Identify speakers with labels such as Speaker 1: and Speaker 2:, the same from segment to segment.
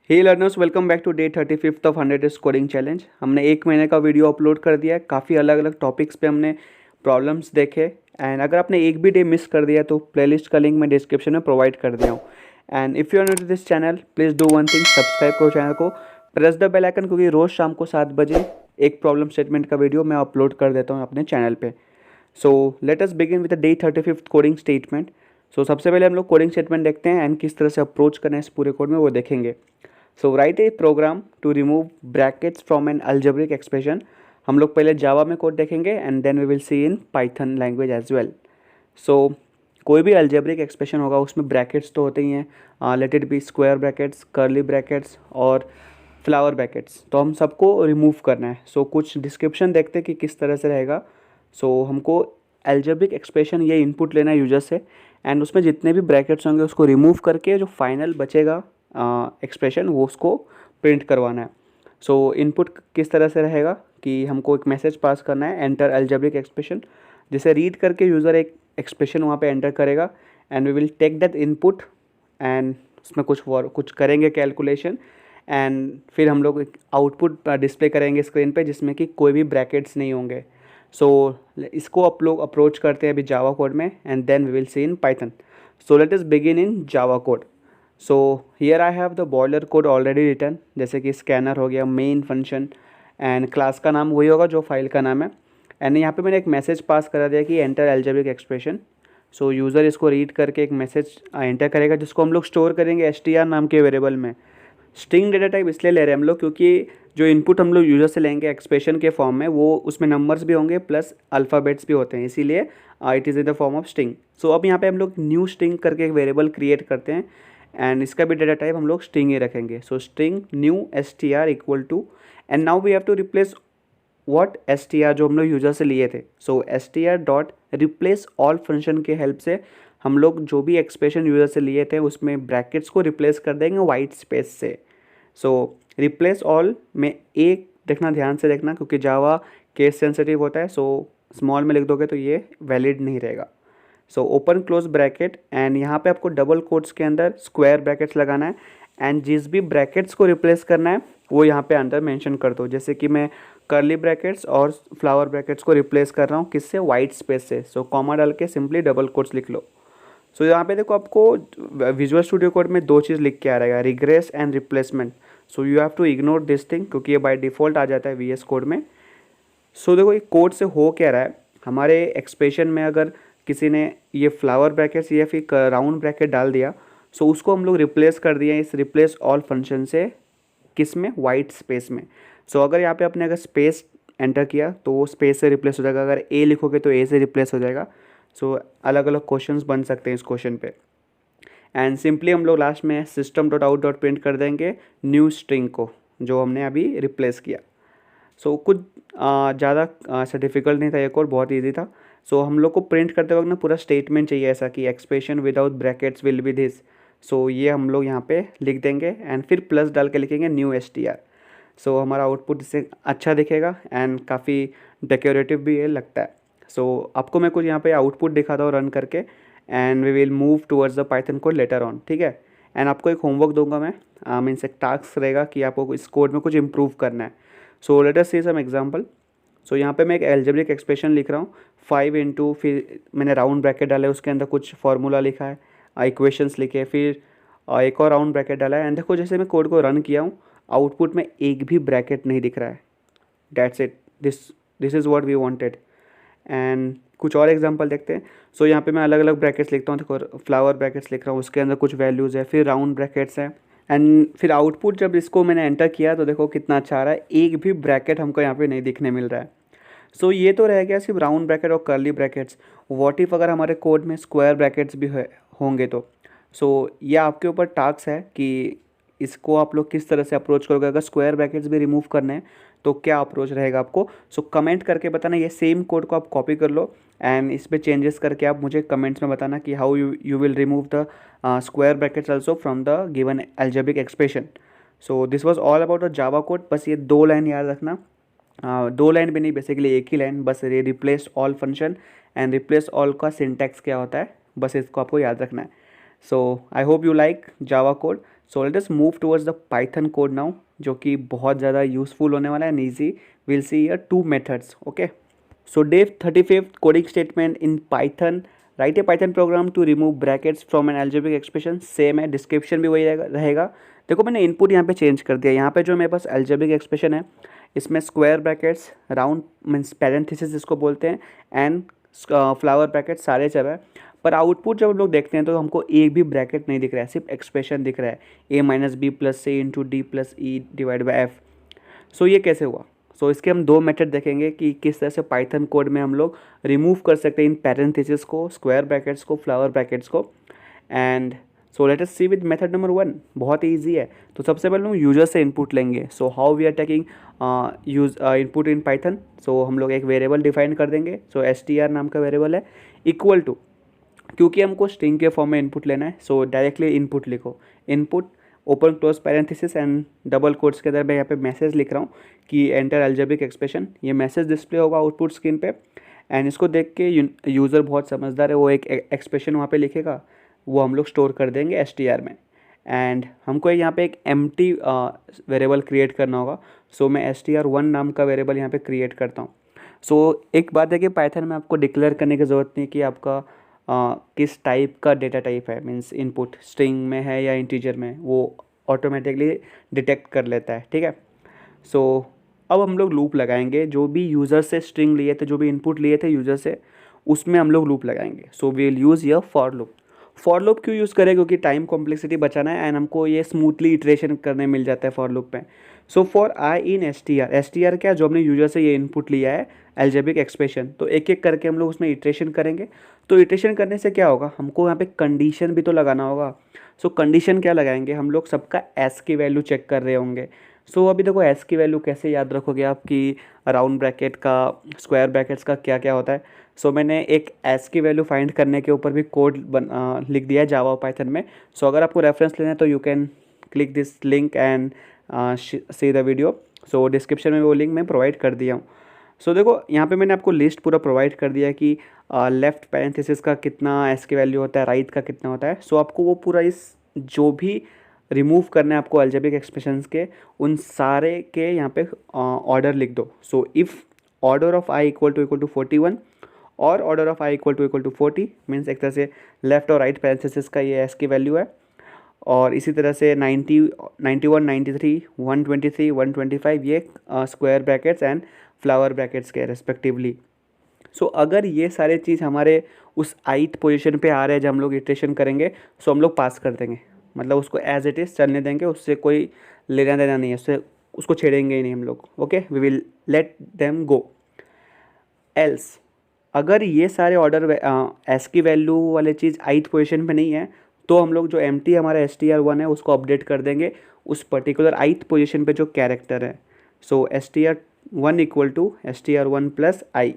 Speaker 1: Hey learners, welcome back to day 35 of 100 days coding challenge. हमने एक महीने का वीडियो अपलोड कर दिया है। काफ़ी अलग अलग टॉपिक्स पे हमने प्रॉब्लम्स देखे। एंड अगर आपने एक भी डे मिस कर दिया तो प्लेलिस्ट का लिंक मैं डिस्क्रिप्शन में प्रोवाइड कर दिया हूँ। And if you are new to this channel, please do one thing, subscribe करो चैनल को, प्रेस द बेल आइकन, क्योंकि रोज़ शाम को 7 बजे एक प्रॉब्लम स्टेटमेंट का वीडियो मैं अपलोड कर देता हूँ अपने चैनल पर। So let us begin with the day 35 coding statement. So सबसे पहले हम लोग कोडिंग स्टेटमेंट देखते हैं एंड किस तरह से अप्रोच करना है इस पूरे कोड में वो देखेंगे। So write a program to remove brackets from an algebraic expression. हम लोग पहले जावा में कोड देखेंगे and then we will see in Python language as well. So कोई भी अल्जेब्रिक एक्सप्रेशन होगा उसमें ब्रैकेट्स तो होते ही हैं, let it be square brackets, curly brackets और फ्लावर ब्रैकेट्स, तो हम सबको रिमूव करना है। सो कुछ डिस्क्रिप्शन देखते हैं कि किस तरह से रहेगा। सो हमको अल्जेब्रिक एक्सप्रेशन ये इनपुट लेना है यूजर से एंड उसमें जितने भी ब्रैकेट्स होंगे उसको रिमूव करके जो फाइनल बचेगा एक्सप्रेशन वो उसको प्रिंट करवाना है। सो इनपुट किस तरह से रहेगा कि हमको एक मैसेज पास करना है, एंटर अल्जेब्रिक एक्सप्रेशन, जिसे रीड करके यूज़र एक एक्सप्रेशन वहाँ पे एंटर करेगा and we will take that input एंड उसमें कुछ करेंगे कैलकुलेशन एंड फिर हम लोग एक आउटपुट डिस्प्ले करेंगे स्क्रीन पे जिसमें कि कोई भी ब्रैकेट्स नहीं होंगे। सो इसको आप लोग अप्रोच करते हैं अभी जावा कोड में and then we will see in Python. So let us begin in Java code. So here I have the boiler code already return, जैसे कि स्कैनर हो गया, मेन फंक्शन एंड क्लास का नाम वही होगा जो फाइल का नाम है। एंड यहाँ पे मैंने एक मैसेज पास करा दिया कि एंटर अल्जेब्रिक एक्सप्रेशन। सो यूज़र इसको रीड करके एक मैसेज एंटर करेगा जिसको हम लोग स्टोर करेंगे str नाम के वेरिएबल में। स्ट्रिंग डेटा टाइप इसलिए ले रहे हैं हम लोग क्योंकि जो इनपुट हम लोग यूज़र से लेंगे एक्सप्रेशन के फॉर्म में वो उसमें नंबर्स भी होंगे प्लस अल्फ़ाबेट्स भी होते हैं, इसीलिए it is in the form of string. So अब यहाँ पे हम लोग न्यू स्ट्रिंग करके एक वेरिएबल क्रिएट करते हैं एंड इसका भी डेटा टाइप हम लोग स्ट्रिंग ही रखेंगे। So string new str equal to and now we have to replace what str जो हम लोग यूज़र से लिए थे। So str dot replace all function के हेल्प से हम लोग जो भी एक्सप्रेशन यूज़र से लिए थे उसमें ब्रैकेट्स को रिप्लेस कर देंगे वाइट स्पेस से। सो रिप्लेस ऑल में एक देखना, ध्यान से देखना क्योंकि जावा केस सेंसिटिव होता है। सो स्मॉल में लिख दोगे तो ये वैलिड नहीं रहेगा। So open close bracket and यहाँ पे आपको डबल कोट्स के अंदर स्क्वायर ब्रैकेट्स लगाना है एंड जिस भी ब्रैकेट्स को रिप्लेस करना है वो यहाँ पे अंदर मेंशन कर दो। जैसे कि मैं कर्ली ब्रैकेट्स और फ्लावर ब्रैकेट्स को रिप्लेस कर रहा हूँ किससे, वाइट स्पेस से। सो कॉमा डाल के सिंपली डबल कोट्स लिख लो। सो यहाँ पे देखो आपको विजुअल स्टूडियो कोड में दो चीज़ लिख के आ रहेगा, regress and replacement. So you have to ignore this thing क्योंकि ये बाय डिफ़ॉल्ट आ जाता है VS कोड में। सो देखो ये कोड से हो क्या रहा है, हमारे एक्सप्रेशन में अगर किसी ने ये फ्लावर ब्रैकेट्स या फिर राउंड ब्रैकेट डाल दिया सो उसको हम लोग रिप्लेस कर दिए इस रिप्लेस ऑल फंक्शन से, किस में, वाइट स्पेस में। सो अगर यहाँ पे आपने अगर स्पेस एंटर किया तो वो स्पेस से रिप्लेस हो जाएगा, अगर ए लिखोगे तो ए से रिप्लेस हो जाएगा। सो अलग अलग क्वेश्चंस बन सकते हैं इस क्वेश्चन पे एंड सिंपली हम लोग लास्ट में system dot out dot print कर देंगे न्यू स्ट्रिंग को जो हमने अभी रिप्लेस किया। सो कुछ ज़्यादा ऐसा डिफिकल्ट नहीं था, ये कोड बहुत ईजी था। सो हम लोग को प्रिंट करते वक्त ना पूरा स्टेटमेंट चाहिए ऐसा कि expression without brackets will be this. So ये हम लोग यहाँ पे लिख देंगे एंड फिर प्लस डाल के लिखेंगे न्यू str। सो हमारा आउटपुट इससे अच्छा दिखेगा एंड काफ़ी डेकोरेटिव भी ये लगता है। सो आपको मैं कुछ यहाँ पे आउटपुट दिखाता हूँ रन करके and we will move towards the Python code later on, ठीक है। एंड आपको एक होमवर्क दूंगा मैं, मीन्स एक टास्क रहेगा कि आपको इस कोड में कुछ इम्प्रूव करना है। सो लेट अस सी सम एग्जांपल। सो यहाँ पे मैं एक एल्जेब्रिक एक्सप्रेशन लिख रहा हूँ 5 इंटू, फिर मैंने राउंड ब्रैकेट डाला है उसके अंदर कुछ फार्मूला लिखा है, इक्वेशंस लिखे, फिर एक और राउंड ब्रैकेट डाला है एंड देखो जैसे मैं कोड को रन किया हूँ आउटपुट में एक भी ब्रैकेट नहीं दिख रहा है। That's it, this is what we wanted. And कुछ और एग्जांपल देखते हैं। सो यहाँ पे मैं अलग अलग ब्रैकेट्स लिखता हूँ, देखो फ्लावर ब्रैकेट्स लिख रहा हूँ, उसके अंदर कुछ वैल्यूज़ है, फिर राउंड ब्रैकेट्स हैं एंड फिर आउटपुट जब इसको मैंने एंटर किया तो देखो कितना अच्छा आ रहा है, एक भी ब्रैकेट हमको यहाँ पे नहीं दिखने मिल रहा है। सो ये तो रह गया सिर्फ राउंड ब्रैकेट और कर्ली ब्रैकेट्स। व्हाट इफ अगर हमारे कोड में स्क्वायर ब्रैकेट्स भी होंगे तो। सो ये आपके ऊपर टास्क है कि इसको आप लोग किस तरह से अप्रोच करोगे। अगर स्क्वायर ब्रैकेट्स भी रिमूव करने हैं तो क्या अप्रोच रहेगा आपको। सो कमेंट करके बताना, ये सेम कोड को आप कॉपी कर लो एंड इस पर चेंजेस करके आप मुझे कमेंट्स में बताना कि how you will remove the square brackets also from the given algebraic expression. So this was all about the Java code. बस ये 2 लाइन याद रखना, 2 लाइन भी नहीं, बेसिकली एक ही लाइन, बस ये replace all function and replace all का सिंटैक्स क्या होता है, बस इसको आपको याद रखना है। So I hope you like Java code. So let us move towards the Python code now, जो कि बहुत ज़्यादा यूजफुल होने वाला है and easy. Will see here two methods. Okay, so day 35th coding statement in Python. Write a Python program to remove brackets from an algebraic expression. Same है, description भी वही रहेगा. देखो मैंने इनपुट यहाँ पे चेंज कर दिया. यहाँ पे जो मेरे पास एल्जेब्रिक एक्सप्रेशन है इसमें square brackets, round means parenthesis जिसको बोलते हैं, एंड फ्लावर ब्रैकेट सारे सब है. पर आउटपुट जब हम लोग देखते हैं तो हमको एक भी ब्रैकेट नहीं दिख रहा है, सिर्फ एक्सप्रेशन दिख रहा है, a minus b plus c into d plus e divide by f. So ये कैसे हुआ? सो इसके हम दो मेथड देखेंगे कि किस तरह से पाइथन कोड में हम लोग रिमूव कर सकते हैं इन पैरेंथेसिस को, स्क्वायर ब्रैकेट्स को, फ्लावर ब्रैकेट्स को. And so let us see with method number 1. बहुत ही ईजी है. तो सबसे पहले हम यूजर से इनपुट लेंगे. So how we are taking input in Python. So हम लोग एक वेरिएबल डिफाइन कर देंगे. सो str नाम का वेरिएबल है, इक्वल टू, क्योंकि हमको स्ट्रिंग के फॉर्म में इनपुट लेना है सो डायरेक्टली इनपुट लिखो. Input open close parenthesis and double quotes के अंदर मैं यहाँ पे मैसेज लिख रहा हूँ कि एंटर एल्जेब्रिक एक्सप्रेशन. ये मैसेज डिस्प्ले होगा आउटपुट स्क्रीन पे. एंड इसको देख के यूज़र बहुत समझदार है, वो एक एक्सप्रेशन वहाँ पे लिखेगा, वो हम लोग स्टोर कर देंगे str में. एंड हमको यहाँ पे एक एम्प्टी वेरिएबल क्रिएट करना होगा. सो मैं str1 नाम का वेरिएबल यहाँ पे क्रिएट करता हूँ. सो एक बात है कि पाइथन में आपको डिक्लेयर करने की ज़रूरत नहीं कि आपका किस टाइप का डेटा टाइप है, मीन्स इनपुट स्ट्रिंग में है या इंटीजर में, वो ऑटोमेटिकली डिटेक्ट कर लेता है. ठीक है. सो अब हम लोग लूप लगाएंगे. जो भी यूज़र से स्ट्रिंग लिए थे, जो भी इनपुट लिए थे यूज़र से, उसमें हम लोग लूप लगाएंगे. So we will use your for loop. For loop क्यों यूज़ करें? क्योंकि टाइम कॉम्प्लेक्सिटी बचाना है एंड हमको ये स्मूथली इटरेशन करने मिल जाता है फॉर लूप में. So for I in str क्या, जो हमने यूजर से ये इनपुट लिया है एल्जेब्रिक एक्सप्रेशन, तो एक एक करके हम लोग उसमें इटरेशन करेंगे. तो इटरेशन करने से क्या होगा, हमको यहाँ पे कंडीशन भी तो लगाना होगा. सो कंडीशन क्या लगाएंगे, हम लोग सबका एस की वैल्यू चेक कर रहे होंगे. सो अभी देखो एस की वैल्यू कैसे याद रखोगे आप कि राउंड ब्रैकेट का, स्क्वायर ब्रैकेट्स का क्या क्या होता है. सो मैंने एक एस की वैल्यू फाइंड करने के ऊपर भी कोड लिख दिया है जावा पाइथन में. सो अगर आपको रेफरेंस लेना है तो you can click this link and see the video. So description में वो लिंक मैं प्रोवाइड कर दिया हूँ. सो देखो यहाँ पे मैंने आपको लिस्ट पूरा प्रोवाइड कर दिया है कि लेफ़्ट पैरेंथेसिस का कितना एस की वैल्यू होता है, राइट का कितना होता है. सो आपको वो पूरा इस जो भी रिमूव करना है आपको एल्जेब्रिक एक्सप्रेशंस के, उन सारे के यहाँ पे ऑर्डर लिख दो. So if order of I equal to 41 और order of I equal to 40 means एक तरह से लेफ्ट और राइट पैरेंथेसिस का ये एस की वैल्यू है. और इसी तरह से 90, 91, 93, 123, 125 ये square brackets and flower brackets के रेस्पेक्टिवली. सो अगर ये सारे चीज़ हमारे उस 8th पोजीशन पे आ रहे हैं जब हम लोग इटरेशन करेंगे, सो हम लोग पास कर देंगे. मतलब उसको एज इट इज़ चलने देंगे, उससे कोई लेना देना नहीं है, उससे उसको छेड़ेंगे ही नहीं हम लोग. Okay, we will let them go. Else अगर ये सारे ऑर्डर एस की वैल्यू वाले चीज़ 8th पोजीशन पे नहीं है, तो हम लोग जो एम्प्टी हमारा str1 है उसको अपडेट कर देंगे उस पर्टिकुलर 8th पोजीशन पे जो कैरेक्टर है. So str1 equal to str1 plus I.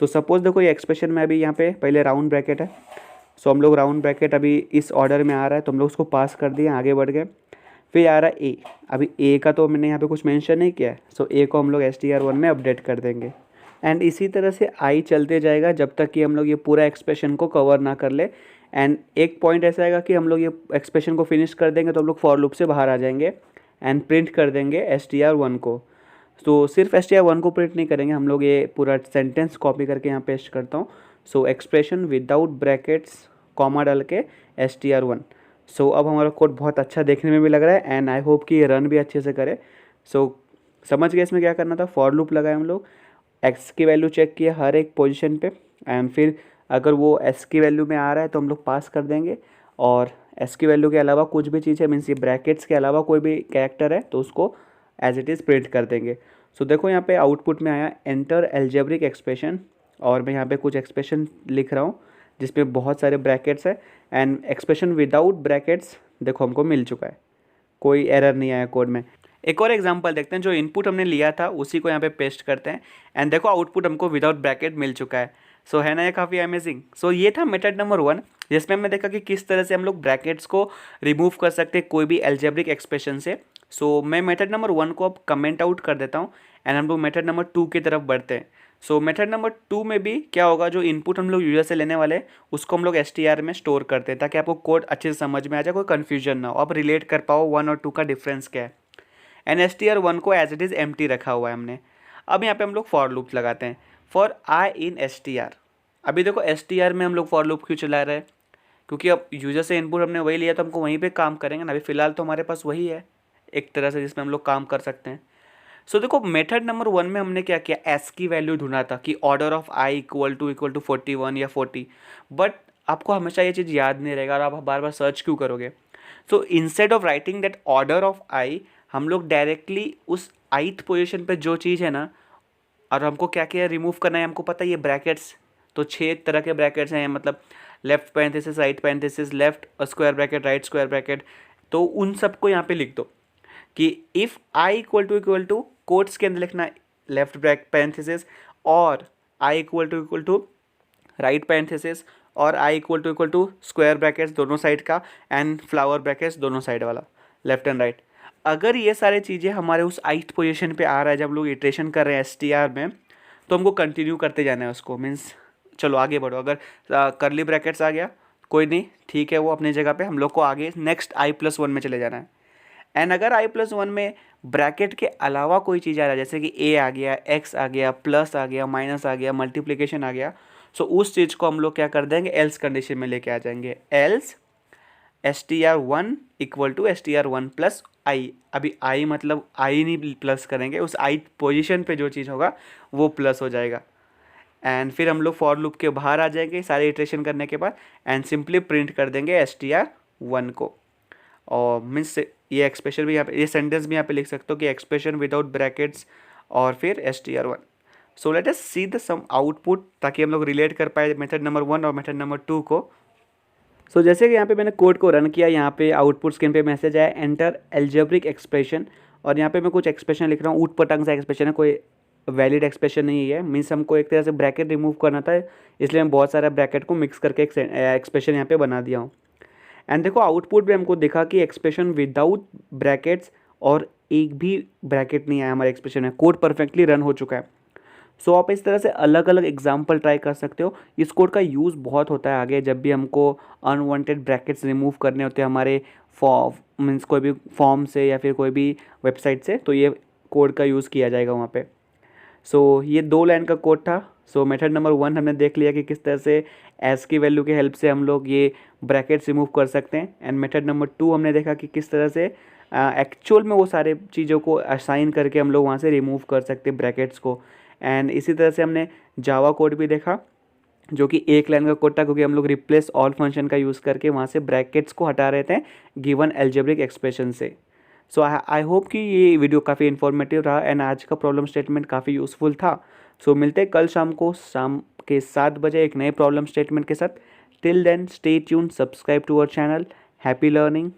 Speaker 1: So suppose देखो ये एक्सप्रेशन में अभी यहाँ पे पहले राउंड ब्रैकेट है. सो हम लोग राउंड ब्रैकेट अभी इस ऑर्डर में आ रहा है तो हम लोग उसको पास कर दिए, आगे बढ़ गए. फिर आ रहा है ए. अभी ए का तो मैंने यहाँ पे कुछ मेंशन नहीं किया है. सो ए को हम लोग str1 में अपडेट कर देंगे. एंड इसी तरह से आई चलते जाएगा जब तक कि हम लोग ये पूरा एक्सप्रेशन को कवर ना कर ले. एंड एक पॉइंट ऐसा आएगा कि हम लोग ये एक्सप्रेशन को फिनिश कर देंगे तो हम लोग फॉर लूप से बाहर आ जाएंगे एंड प्रिंट कर देंगे str1 को. तो सिर्फ str1 को प्रिंट नहीं करेंगे हम लोग, ये पूरा सेंटेंस कॉपी करके यहाँ पेस्ट करता हूँ. सो एक्सप्रेशन विदाउट ब्रैकेट्स कॉमा डाल के str1. सो अब हमारा कोड बहुत अच्छा देखने में भी लग रहा है एंड आई होप कि ये रन भी अच्छे से करे. सो समझ गए इसमें क्या करना था. फॉर लूप लगाए हम लोग, एक्स की वैल्यू चेक किया हर एक पोजीशन पे, एंड फिर अगर वो एस की वैल्यू में आ रहा है तो हम लोग पास कर देंगे. और एस की वैल्यू के अलावा कुछ भी चीज़ है, मीन्स ये ब्रैकेट्स के अलावा कोई भी कैरेक्टर है तो उसको एज इट इज़ प्रिंट कर देंगे. सो देखो यहाँ पे आउटपुट में आया एंटर एल्जेब्रिक एक्सप्रेशन, और मैं यहाँ पे कुछ एक्सप्रेशन लिख रहा हूँ जिसमें बहुत सारे ब्रैकेट्स है. एंड एक्सप्रेशन विदाउट ब्रैकेट्स देखो हमको मिल चुका है, कोई एरर नहीं आया कोड में. एक और एग्जांपल देखते हैं. जो इनपुट हमने लिया था उसी को यहाँ पे पेस्ट करते हैं एंड देखो आउटपुट हमको विदाउट ब्रैकेट मिल चुका है. सो है ना ये काफ़ी अमेजिंग. सो ये था मेथड नंबर 1 जिसमें हमने देखा कि किस तरह से हम लोग ब्रैकेट्स को रिमूव कर सकते हैं कोई भी एल्जेब्रिक एक्सप्रेशन से. सो मैं मेथड नंबर 1 को अब कमेंट आउट कर देता हूँ एंड हम लोग मेथड नंबर 2 की तरफ बढ़ते हैं. सो मेथड नंबर 2 में भी क्या होगा, जो इनपुट हम लोग यूजर से लेने वाले हैं उसको हम लोग str में स्टोर करते हैं ताकि आपको कोड अच्छे से समझ में आ जाए, कोई कन्फ्यूजन ना हो, आप रिलेट कर पाओ 1 और 2 का डिफरेंस क्या है। एंड str1 को एज इट इज़ एम्प्टी रखा हुआ है हमने। अब यहाँ पे हम लोग फॉर लूप लगाते हैं, फॉर आई इन str। अभी देखो str में हम लोग फॉर लूप क्यों चला रहे हैं, क्योंकि अब यूजर से इनपुट हमने वही लिया तो हमको वहीं पे काम करेंगे ना। अभी फ़िलहाल तो हमारे पास वही है एक तरह से जिसमें हम लोग काम कर सकते हैं। सो देखो मेथड नंबर 1 में हमने क्या किया, एस की वैल्यू ढूंढा था कि order of I equal to 41 या 40, बट आपको हमेशा ये चीज़ याद नहीं रहेगा और आप बार बार सर्च क्यों करोगे। So instead of writing that order of i, हम लोग डायरेक्टली उस आइथ पोजिशन पे जो चीज़ है ना, और हमको क्या क्या रिमूव करना है, हमको पता है ये ब्रैकेट्स, तो 6 तरह के ब्रैकेट्स हैं, मतलब left parenthesis, right parenthesis, left square bracket, right square bracket. तो उन सबको यहाँ पे लिख दो कि if I equal to quotes के अंदर लिखना लेफ्ट ब्रैक पैरेंथेसिस, और I equal to right parenthesis, और I equal to square brackets दोनों साइड का, एंड फ्लावर ब्रैकेट्स दोनों साइड वाला, लेफ्ट एंड राइट। अगर ये सारे चीज़ें हमारे उस आइथ पोजीशन पे आ रहा है जब लोग इटरेशन कर रहे हैं str में, तो हमको कंटिन्यू करते जाना है उसको, मीन्स चलो आगे बढ़ो। अगर करली ब्रैकेट्स आ गया कोई नहीं, ठीक है, वो अपनी जगह पे, हम लोग को आगे नेक्स्ट i+1 में चले जाना है। एंड अगर i+1 में ब्रैकेट के अलावा कोई चीज़ आ रहा है, जैसे कि a आ गया, x आ गया, प्लस आ गया, माइनस आ गया, मल्टीप्लिकेशन आ गया, सो उस चीज़ को हम लोग क्या कर देंगे, एल्स कंडीशन में लेके आ जाएंगे। Else str1 equal to str1 plus i. अभी आई मतलब आई नहीं प्लस करेंगे, उस आई पोजीशन पे जो चीज़ होगा वो प्लस हो जाएगा। एंड फिर हम लोग फॉर लूप के बाहर आ जाएंगे सारे इटरेशन करने के बाद, एंड सिंपली प्रिंट कर देंगे str1 को। और मीन्स ये एक्सप्रेशन भी यहाँ पे, ये सेंटेंस भी यहाँ पे लिख सकते हो कि एक्सप्रेशन विदाउट ब्रैकेट्स और फिर str1। So let us see the sum output, ताकि हम लोग रिलेट कर पाए मेथड नंबर 1 और मेथड नंबर 2 को। सो जैसे कि यहाँ पे मैंने कोड को रन किया, यहाँ पे आउटपुट स्क्रीन पे मैसेज आया एंटर एल्जेब्रिक एक्सप्रेशन, और यहाँ पे मैं कुछ एक्सप्रेशन लिख रहा हूँ, ऊट पटांग सा एक्सप्रेशन है, कोई वैलिड एक्सप्रेशन नहीं है। मीन्स हमको एक तरह से ब्रैकेट रिमूव करना था, इसलिए मैं बहुत सारा ब्रैकेट को मिक्स करके एक एक्सप्रेशन यहाँ पे बना दिया हूँ। एंड देखो आउटपुट में हमको दिखा कि एक्सप्रेशन विदाउट ब्रैकेट्स और एक भी ब्रैकेट नहीं आया हमारे एक्सप्रेशन में, कोड परफेक्टली रन हो चुका है। सो आप इस तरह से अलग अलग एग्जाम्पल ट्राई कर सकते हो। इस कोड का यूज़ बहुत होता है आगे, जब भी हमको अनवांटेड ब्रैकेट्स रिमूव करने होते हैं हमारे मीन्स कोई भी फॉर्म से या फिर कोई भी वेबसाइट से, तो ये कोड का यूज़ किया जाएगा वहाँ पे। सो ये 2 लाइन का कोड था। सो मेथड नंबर 1 हमने देख लिया कि किस तरह से एस की वैल्यू की हेल्प से हम लोग ये ब्रैकेट्स रिमूव कर सकते हैं। एंड मेथड नंबर 2 हमने देखा कि किस तरह से एक्चुअल में वो सारे चीज़ों को असाइन करके हम लोग वहाँ से रिमूव कर सकते हैं ब्रैकेट्स को। एंड इसी तरह से हमने जावा कोड भी देखा, जो कि 1 लाइन का कोड था, क्योंकि हम लोग रिप्लेस ऑल फंक्शन का यूज़ करके वहाँ से ब्रैकेट्स को हटा रहे थे गिवन एल्जेब्रिक एक्सप्रेशन से। सो आई होप कि ये वीडियो काफ़ी इन्फॉर्मेटिव रहा एंड आज का प्रॉब्लम स्टेटमेंट काफ़ी यूज़फुल था। सो मिलते हैं कल शाम को शाम के 7 बजे एक नए प्रॉब्लम स्टेटमेंट के साथ। Till then stay tuned, subscribe to our channel. Happy learning.